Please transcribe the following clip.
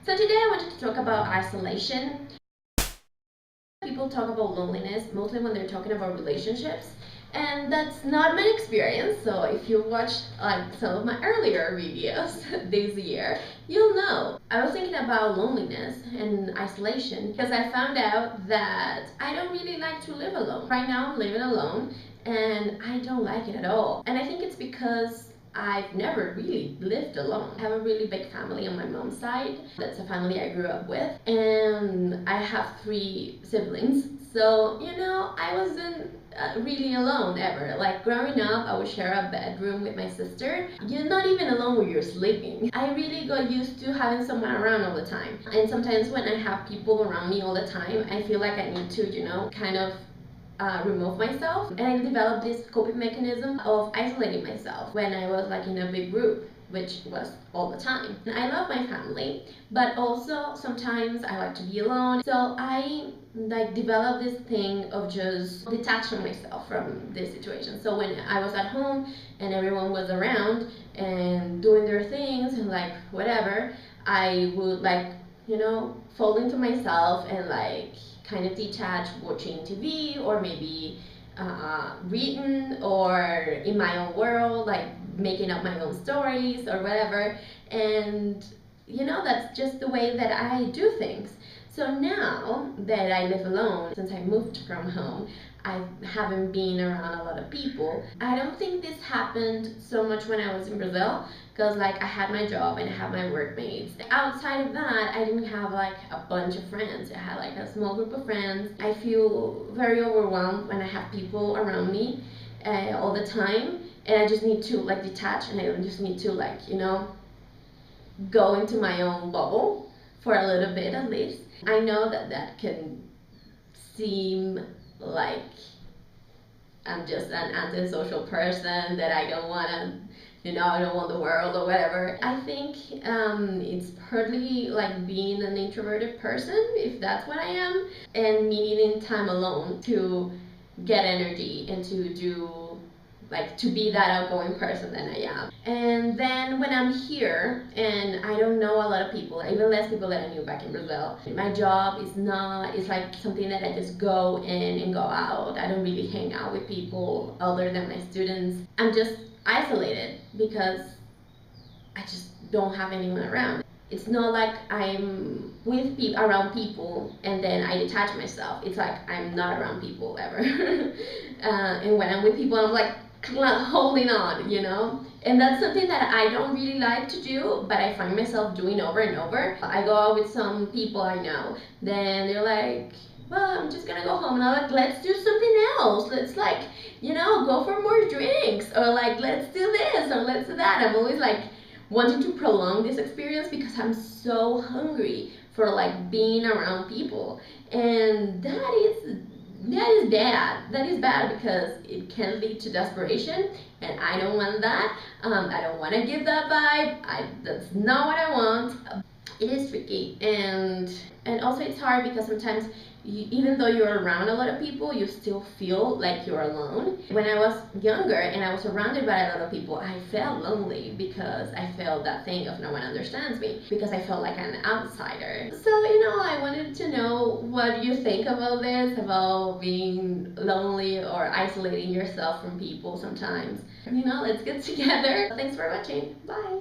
So today I wanted to talk about isolation. People talk about loneliness mostly when they're talking about relationships, and that's not my experience. So if you watched like some of my earlier videos this year, you'll know. I was thinking about loneliness and isolation because I found out that I don't really like to live alone. Right now I'm living alone and I don't like it at all. And I think it's because I've never really lived alone. I have a really big family on my mom's side. That's a family I grew up with. And I have 3 siblings. So, I wasn't really alone ever. Like growing up, I would share a bedroom with my sister. You're not even alone when you're sleeping. I really got used to having someone around all the time. And sometimes when I have people around me all the time, I feel like I need to, kind of remove myself, and I developed this coping mechanism of isolating myself when I was like in a big group, which was all the time. And I love my family, but also sometimes I like to be alone. So I like developed this thing of just detaching myself from this situation. So when I was at home and everyone was around and doing their things and like whatever, I would like fall into myself and like kind of detach watching TV or maybe reading or in my own world, like making up my own stories or whatever. And that's just the way that I do things. So now that I live alone, since I moved from home, I haven't been around a lot of people. I don't think this happened so much when I was in Brazil because like I had my job and I had my workmates. Outside of that, I didn't have like a bunch of friends. I had like a small group of friends. I feel very overwhelmed when I have people around me all the time, and I just need to like detach, and I just need to like go into my own bubble for a little bit at least. I know that that can seem like I'm just an antisocial person, that I don't want to, I don't want the world or whatever. I think it's partly like being an introverted person, if that's what I am, and me needing time alone to get energy and to do like to be that outgoing person that I am. And then when I'm here and I don't know a lot of people, even less people that I knew back in Brazil, my job is not, it's like something that I just go in and go out. I don't really hang out with people other than my students. I'm just isolated because I just don't have anyone around. It's not like I'm with people around people and then I detach myself. It's like I'm not around people ever. And when I'm with people, I'm like holding on, And that's something that I don't really like to do, but I find myself doing over and over. I go out with some people I know, then they're like, well, I'm just gonna go home, and I'm like, let's do something else. Let's like, go for more drinks, or like, let's do this, or let's do that. I'm always like wanting to prolong this experience because I'm so hungry for like being around people, and that is bad. That is bad because it can lead to desperation, and I don't want that. I don't want to give that vibe. That's not what I want. It is tricky, and also it's hard because sometimes even though you're around a lot of people, you still feel like you're alone. When I was younger and I was surrounded by a lot of people, I felt lonely because I felt that thing of no one understands me, because I felt like an outsider. So I wanted to know what you think about this, about being lonely or isolating yourself from people sometimes. Let's get together. Thanks for watching. Bye.